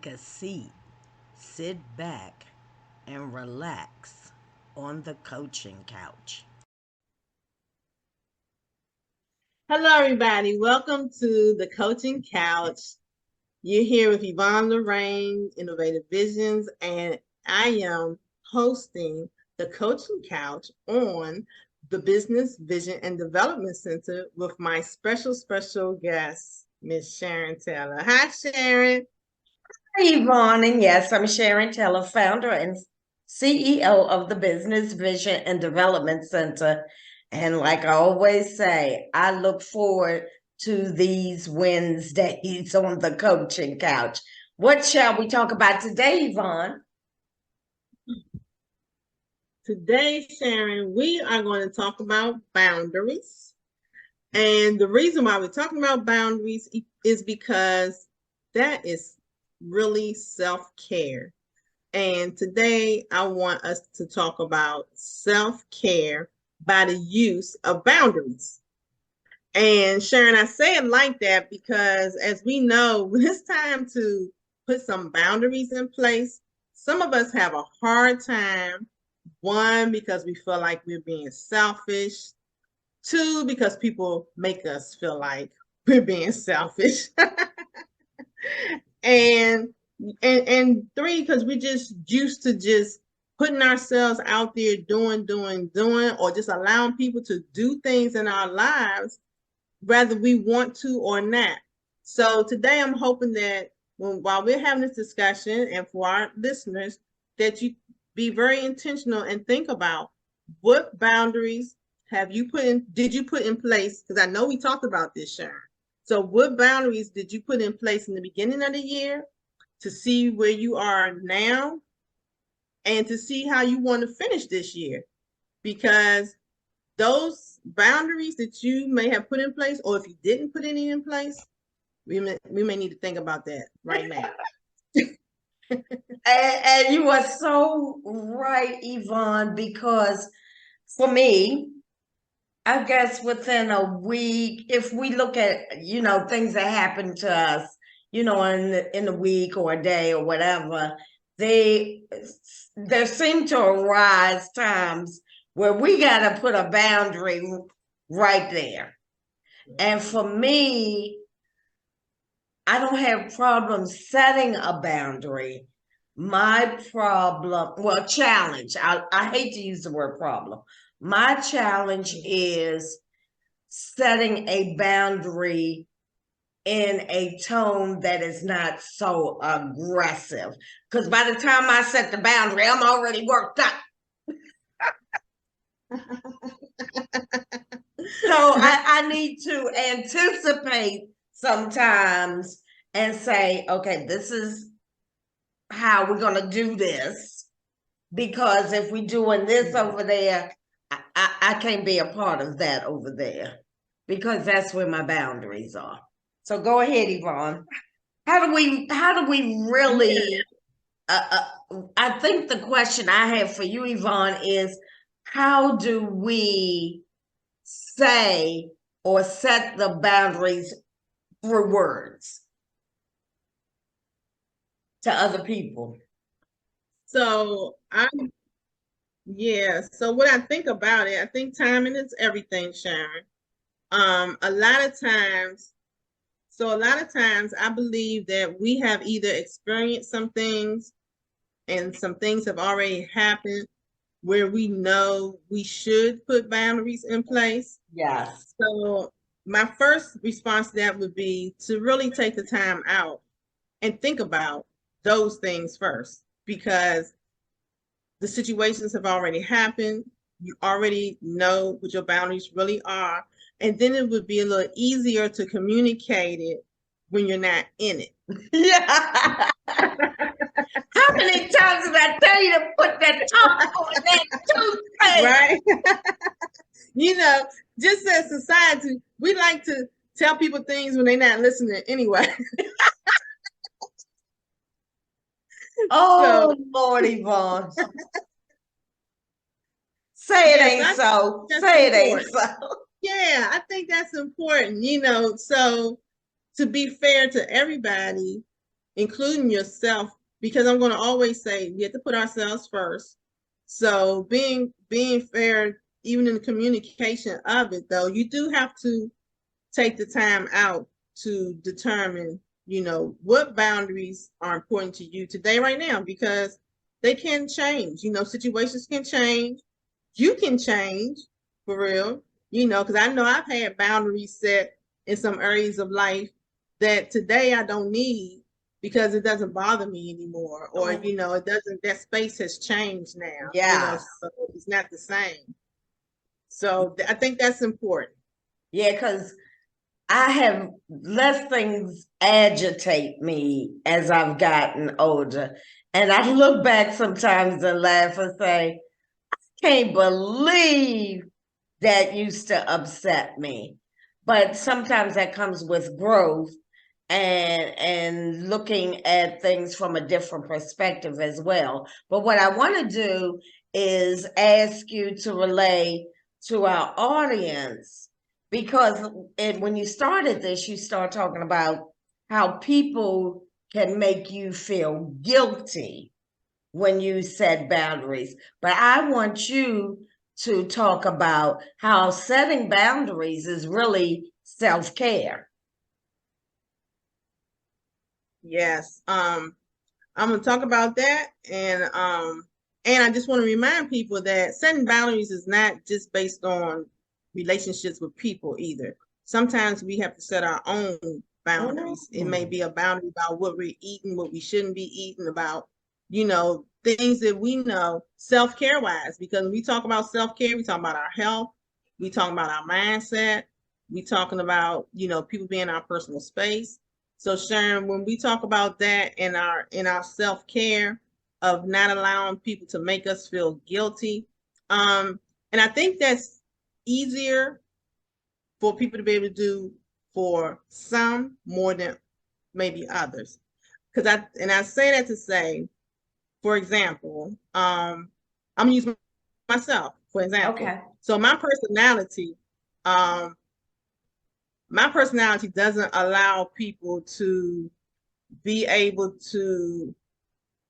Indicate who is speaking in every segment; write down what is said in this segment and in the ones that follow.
Speaker 1: Take a seat, sit back, and relax on the coaching couch.
Speaker 2: Hello, everybody. Welcome to the Coaching Couch. You're here with Yvonne, Lorraine, Innovative Visions, and I am hosting the Coaching Couch on the Business Vision and Development Center with my special guest, Miss Sharon Taylor. Hi, Sharon.
Speaker 3: Hi, Yvonne, and yes, I'm Sharon Taylor, founder and CEO of the Business Vision and Development Center. And like I always say, I look forward to these Wednesdays on the coaching couch. What shall we talk about today, Yvonne?
Speaker 2: Today, Sharon, we are going to talk about boundaries. And the reason why we're talking about boundaries is because that is really self-care. And today I want us to talk about self-care by the use of boundaries. And Sharon, I say it like that because as we know, when it's time to put some boundaries in place, some of us have a hard time. One, because we feel like we're being selfish. Two, because people make us feel like we're being selfish. and and three, because we just used to just putting ourselves out there doing, or just allowing people to do things in our lives, whether we want to or not. So today I'm hoping that while we're having this discussion and for our listeners, that you be very intentional and think about what boundaries did you put in place? Because I know we talked about this, Sharon. So what boundaries did you put in place in the beginning of the year to see where you are now and to see how you want to finish this year? Because those boundaries that you may have put in place, or if you didn't put any in place, we may need to think about that right now.
Speaker 3: And you are so right, Yvonne, because for me, I guess within a week, if we look at, things that happen to us, in a week or a day or whatever, there seem to arise times where we got to put a boundary right there. And for me, I don't have problems setting a boundary. My challenge, I hate to use the word problem. My challenge is setting a boundary in a tone that is not so aggressive. Because by the time I set the boundary, I'm already worked up. So I need to anticipate sometimes and say, okay, this is how we're going to do this. Because if we're doing this over there, I can't be a part of that over there. Because that's where my boundaries are. So go ahead, Yvonne. How do we really, I think the question I have for you, Yvonne, is how do we say or set the boundaries through words to other people?
Speaker 2: So what I think about it, I think timing is everything, Sharon. A lot of times I believe that we have either experienced some things and some things have already happened where we know we should put boundaries in place.
Speaker 3: Yes.
Speaker 2: So my first response to that would be to really take the time out and think about those things first, because the situations have already happened. You already know what your boundaries really are. And then it would be a little easier to communicate it when you're not in it.
Speaker 3: Yeah. How many times did I tell you to put that top on that toothpaste?
Speaker 2: Right. Just as society, we like to tell people things when they're not listening anyway.
Speaker 3: Oh, Lord, Yvonne. Say it ain't so. Say it ain't so.
Speaker 2: Yeah, I think that's important, so to be fair to everybody, including yourself, because I'm going to always say we have to put ourselves first. So being fair, even in the communication of it, though, you do have to take the time out to determine, what boundaries are important to you today, right now, because they can change. Situations can change. You can change, for real, because I know I've had boundaries set in some areas of life that today I don't need because it doesn't bother me anymore, or
Speaker 3: Oh,
Speaker 2: it doesn't, that space has changed now,
Speaker 3: yes.
Speaker 2: so it's not the same. So I think that's important.
Speaker 3: Yeah, because I have less things agitate me as I've gotten older. And I look back sometimes and laugh and say, can't believe that used to upset me. But sometimes that comes with growth and looking at things from a different perspective as well. But what I want to do is ask you to relay to our audience, because when you started this, you start talking about how people can make you feel guilty when you set boundaries. But I want you to talk about how setting boundaries is really self-care.
Speaker 2: Yes. I'm gonna talk about that, and I just want to remind people that setting boundaries is not just based on relationships with people either. Sometimes we have to set our own boundaries. It may be a boundary about what we're eating, what we shouldn't be eating, about things that we know self-care wise. Because when we talk about self-care, we talk about our health, we talk about our mindset, we talking about people being in our personal space. So Sharon, when we talk about that in our self-care of not allowing people to make us feel guilty, and I think that's easier for people to be able to do for some more than maybe others. Because I say that to say, for example, I'm gonna use myself for example.
Speaker 3: Okay.
Speaker 2: So um, my personality doesn't allow people to be able to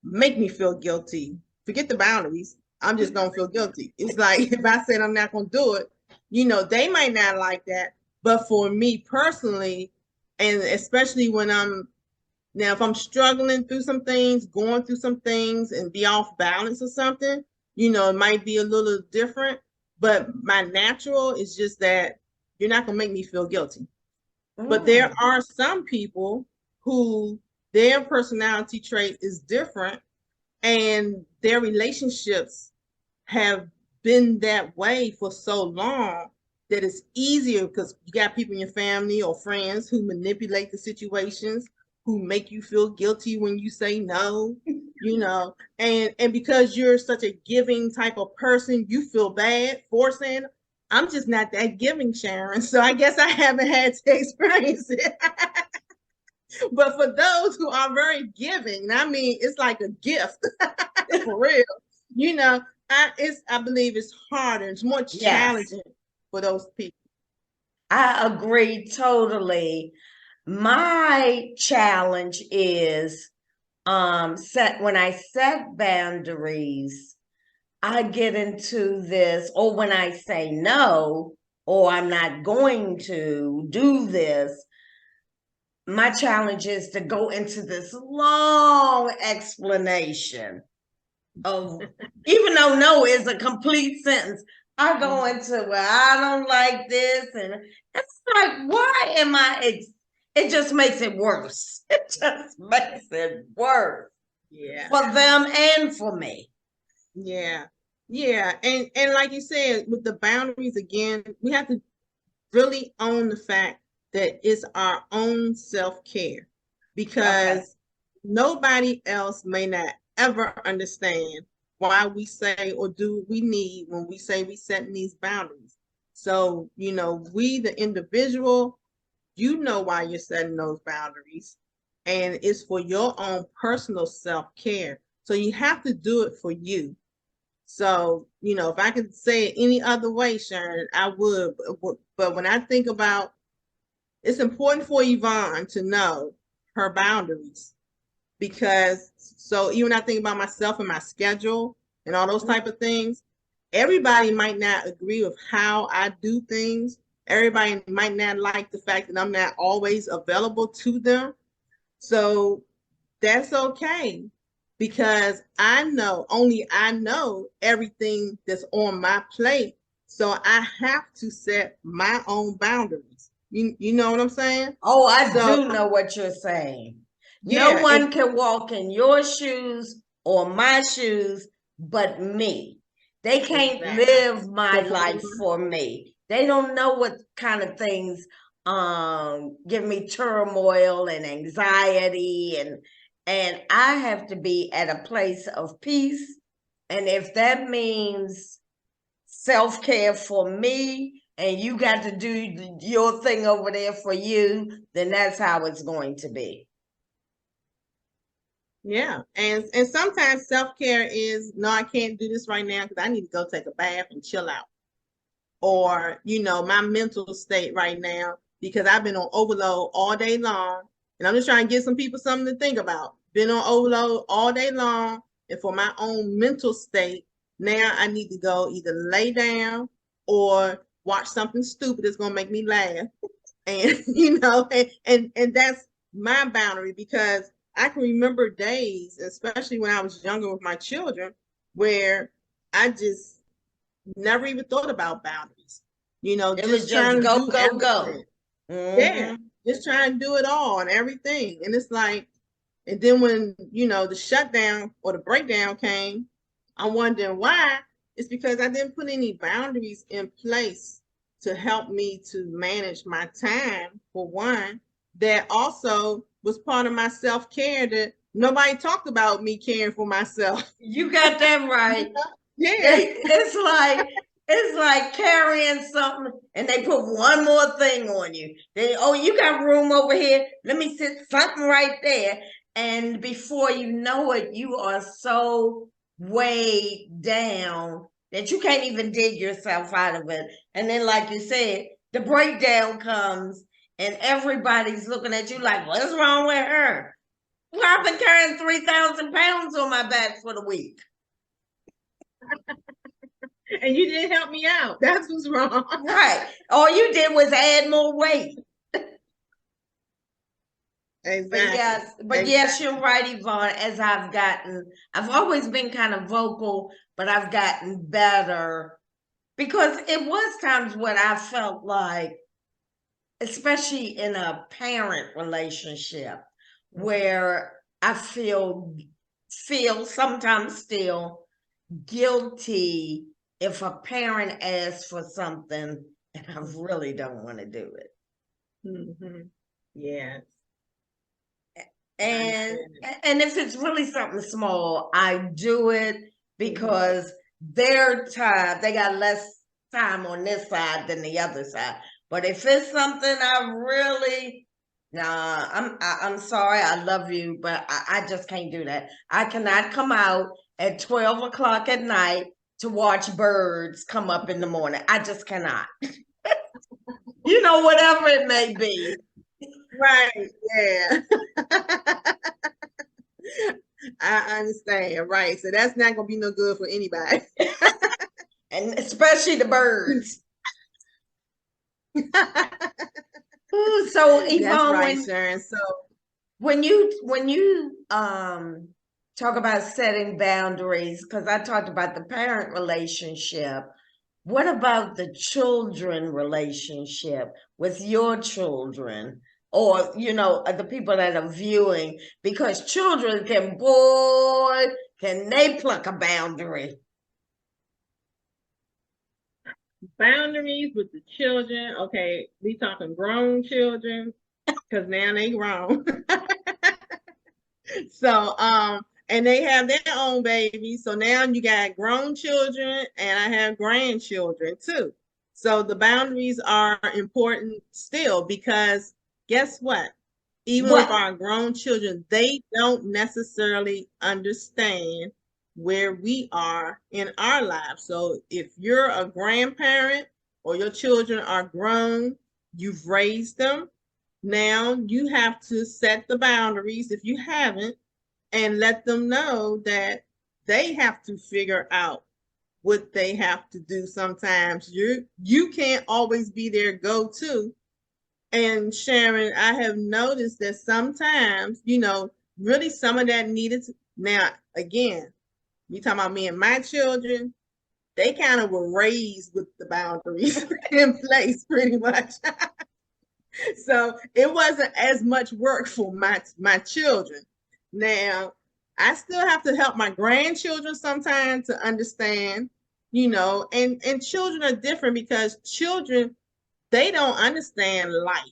Speaker 2: make me feel guilty. Forget the boundaries. I'm just gonna feel guilty. It's like if I said I'm not gonna do it, they might not like that. But for me personally, and especially when if I'm struggling through some things, going through some things and be off balance or something, it might be a little different. But my natural is just that you're not gonna make me feel guilty. But there are some people who their personality trait is different and their relationships have been that way for so long that it's easier because you got people in your family or friends who manipulate the situations, who make you feel guilty when you say no, and because you're such a giving type of person, you feel bad for saying, I'm just not that giving, Sharon. So I guess I haven't had to experience it. But for those who are very giving, I mean, it's like a gift for real. I believe it's harder. It's more
Speaker 3: Yes,
Speaker 2: challenging for those people.
Speaker 3: I agree totally. My challenge is when I set boundaries, I get into this, or when I say no, or I'm not going to do this, my challenge is to go into this long explanation of, even though no is a complete sentence, I go into, well, I don't like this, and it's like, why am it just makes it worse. It just makes it worse.
Speaker 2: Yeah.
Speaker 3: For them and for me.
Speaker 2: Yeah. Yeah. And like you said, with the boundaries again, we have to really own the fact that it's our own self-care, because nobody else may not ever understand why we say or do what we need when we say we setting these boundaries. So, we the individual, why you're setting those boundaries, and it's for your own personal self-care. So you have to do it for you. So, if I could say it any other way, Sharon, I would. But when I think about, it's important for Yvonne to know her boundaries. because so even I think about myself and my schedule and all those type of things, everybody might not agree with how I do things. Everybody might not like the fact that I'm not always available to them. So that's okay because only I know everything that's on my plate. So I have to set my own boundaries. You know what I'm saying?
Speaker 3: Oh, I
Speaker 2: So
Speaker 3: do know what you're saying. No
Speaker 2: yeah,
Speaker 3: one can walk in your shoes or my shoes but me. They can't
Speaker 2: exactly.
Speaker 3: live my
Speaker 2: So for
Speaker 3: life for me. They don't know what kind of things give me turmoil and anxiety, and I have to be at a place of peace. And if that means self-care for me and you got to do your thing over there for you, then that's how it's going to be.
Speaker 2: yeah, and sometimes self-care is no, I can't do this right now because I need to go take a bath and chill out. Or, my mental state right now because I've been on overload all day long. And I'm just trying to give some people something to think about. Been on overload all day long. And for my own mental state, now I need to go either lay down or watch something stupid that's gonna make me laugh. And and that's my boundary because I can remember days, especially when I was younger with my children, where I just never even thought about boundaries.
Speaker 3: It was
Speaker 2: Just
Speaker 3: just
Speaker 2: trying to
Speaker 3: go,
Speaker 2: do
Speaker 3: go, go.
Speaker 2: everything. Yeah,
Speaker 3: Mm-hmm.
Speaker 2: just trying to do it all and everything. And it's like, and then when, the shutdown or the breakdown came, I'm wondering why. It's because I didn't put any boundaries in place to help me to manage my time, for one. That also was part of my self-care that nobody talked about me caring for myself.
Speaker 3: You got that right.
Speaker 2: Yeah.
Speaker 3: It's like carrying something and they put one more thing on you. You got room over here. Let me sit something right there. And before you know it, you are so weighed down that you can't even dig yourself out of it. And then, like you said, the breakdown comes and everybody's looking at you like, what's wrong with her? Well, I've been carrying 3,000 pounds on my back for the week.
Speaker 2: And you didn't help me out. That's what's wrong.
Speaker 3: Right. All you did was add more weight.
Speaker 2: Exactly.
Speaker 3: But yes, you're right, Yvonne. I've always been kind of vocal, but I've gotten better because it was times when I felt like, especially in a parent relationship, where I feel sometimes still guilty if a parent asks for something and I really don't want to do it.
Speaker 2: Mm-hmm. Yes.
Speaker 3: And and if it's really something small, I do it because their time, they got less time on this side than the other side. But if it's something I really, nah, I'm sorry, I love you, but I just can't do that. I cannot come out at 12 o'clock at night to watch birds come up in the morning. I just cannot. Whatever it may be.
Speaker 2: Right. Yeah. I understand. Right. So that's not gonna be no good for anybody.
Speaker 3: And especially the birds. Ooh, so
Speaker 2: That's
Speaker 3: Yvonne,
Speaker 2: right, Sharon. So
Speaker 3: when you talk about setting boundaries, because I talked about the parent relationship, what about the children relationship with your children? Or, the people that are viewing, because children can they pluck a boundary?
Speaker 2: boundaries with the children. Okay, we talking grown children because now they grown. So and they have their own babies. So now you got grown children and I have grandchildren too. So the boundaries are important still because guess what? Even with
Speaker 3: What?
Speaker 2: our grown children, they don't necessarily understand where we are in our lives. So if you're a grandparent or your children are grown, you've raised them, now you have to set the boundaries if you haven't and let them know that they have to figure out what they have to do. Sometimes you can't always be their go-to. And Sharon, I have noticed that sometimes, really some of that needed to, now again, you talking about me and my children, they kind of were raised with the boundaries in place pretty much. So it wasn't as much work for my children. Now, I still have to help my grandchildren sometimes to understand, and children are different because children, they don't understand life.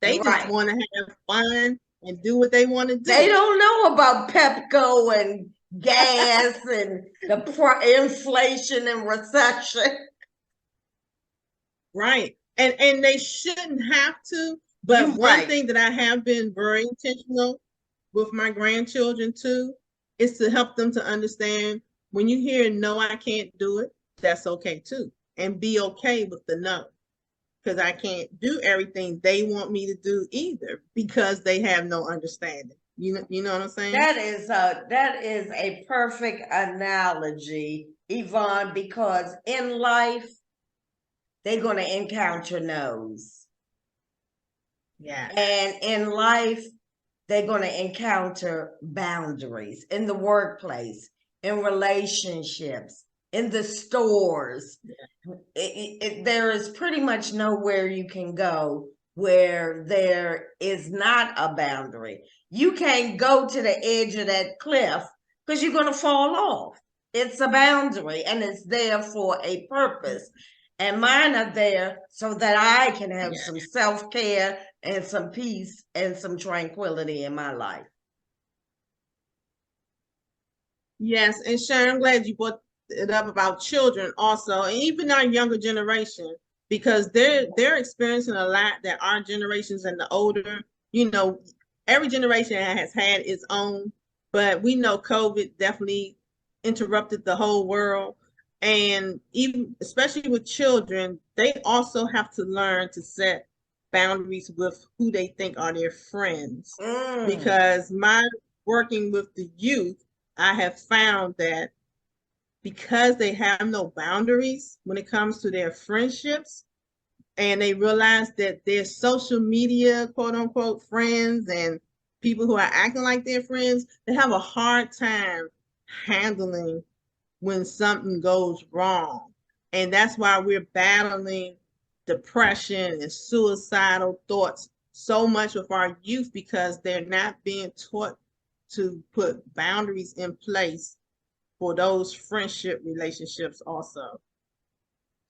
Speaker 2: They just
Speaker 3: Right.
Speaker 2: want to have fun and do what they want to do.
Speaker 3: They don't know about Pepco and gas and the inflation and recession.
Speaker 2: Right. And they shouldn't have to. But
Speaker 3: You're
Speaker 2: one
Speaker 3: right.
Speaker 2: thing that I have been very intentional with my grandchildren too is to help them to understand when you hear no, I can't do it, that's okay too. And be okay with the no. Because I can't do everything they want me to do either because they have no understanding. You know what I'm saying?
Speaker 3: That is a perfect analogy, Yvonne, because in life they're going to encounter no's.
Speaker 2: Yeah.
Speaker 3: And in life they're going to encounter boundaries in the workplace, in relationships, in the stores. There is pretty much nowhere you can go where there is not a boundary. You can't go to the edge of that cliff because you're going to fall off. It's a boundary and it's there for a purpose. And mine are there so that I can have some self-care and some peace and some tranquility in my life.
Speaker 2: Yes, and Sharon, I'm glad you brought it up about children also, and even our younger generation, because they're experiencing a lot that our generations and the older, every generation has had its own, but we know COVID definitely interrupted the whole world. And even especially with children, they also have to learn to set boundaries with who they think are their friends. Because my working with the youth, I have found that because they have no boundaries when it comes to their friendships, and they realize that their social media, quote unquote, friends and people who are acting like their friends, they have a hard time handling when something goes wrong. And that's why we're battling depression and suicidal thoughts so much with our youth because they're not being taught to put boundaries in place for those friendship relationships also.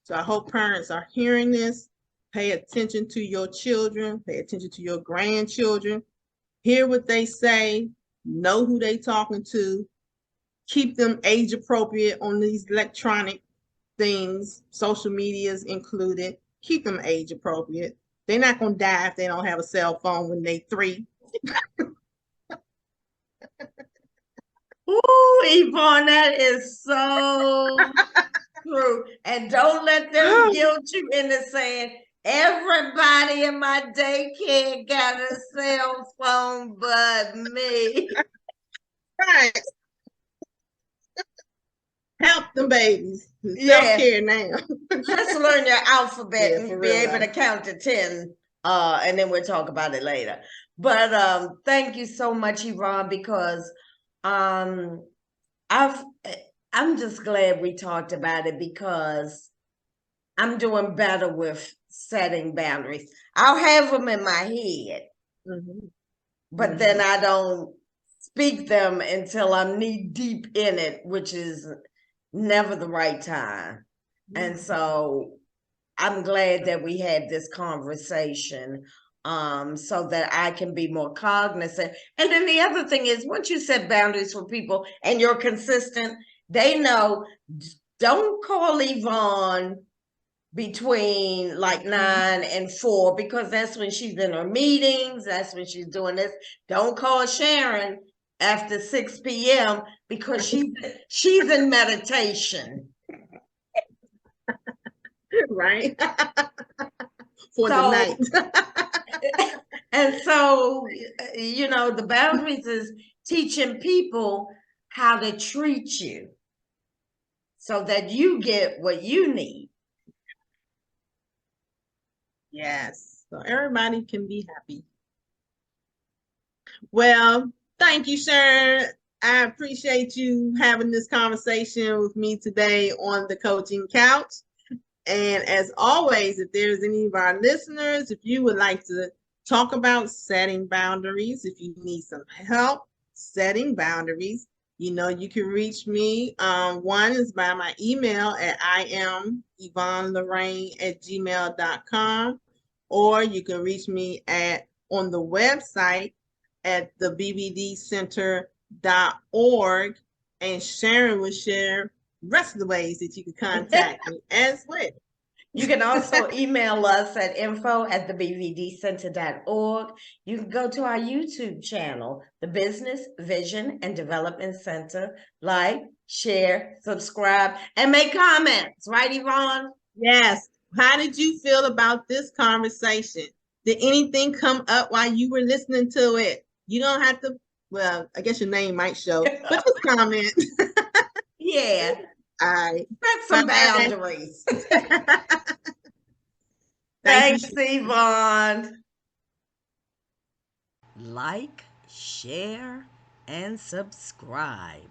Speaker 2: So I hope parents are hearing this. Pay attention to your children, pay attention to your grandchildren, hear what they say, know who they talking to, keep them age appropriate on these electronic things, social medias included. Keep them age appropriate. They're not gonna die if they don't have a cell phone when they 3.
Speaker 3: Ooh, Yvonne, that is so true. And don't let them guilt you into saying, everybody in my daycare got a cell phone but me.
Speaker 2: Right. Help them babies. Self-care now.
Speaker 3: Just learn your alphabet and be able to
Speaker 2: life.
Speaker 3: count to 10. And then we'll talk about it later. But thank you so much, Yvonne, because I'm just glad we talked about it because I'm doing better with setting boundaries. I'll have them in my head, but then I don't speak them until I'm knee deep in it, which is never the right time. And so I'm glad that we had this conversation so that I can be more cognizant. And then the other thing is, once you set boundaries for people and you're consistent, they know, don't call Yvonne between like 9 and 4 because that's when she's in her meetings, that's when she's doing this. Don't call Sharon after 6 p.m. because she's in meditation.
Speaker 2: Right. for the
Speaker 3: So,
Speaker 2: night.
Speaker 3: and so, the boundaries is teaching people how to treat you so that you get what you need.
Speaker 2: Yes. So everybody can be happy. Well, thank you, Sharon. I appreciate you having this conversation with me today on the coaching couch. And as always, if there's any of our listeners, if you would like to talk about setting boundaries, if you need some help setting boundaries, you can reach me. One is by my email at IamYvonneLorraine@gmail.com, or you can reach me on the website at the bbdcenter.org, and Sharon will share the rest of the ways that you can contact me as well.
Speaker 3: You can also email us at info@thebvdcenter.org. You can go to our YouTube channel, the Business Vision and Development Center. Like, share, subscribe, and make comments. Right, Yvonne?
Speaker 2: Yes. How did you feel about this conversation? Did anything come up while you were listening to it? You don't have to, well, I guess your name might show, but just comment.
Speaker 3: Yeah.
Speaker 2: All right.
Speaker 3: Set some boundaries.
Speaker 2: Thank
Speaker 3: Thanks,
Speaker 2: you.
Speaker 3: Yvonne.
Speaker 1: Like, share, and subscribe.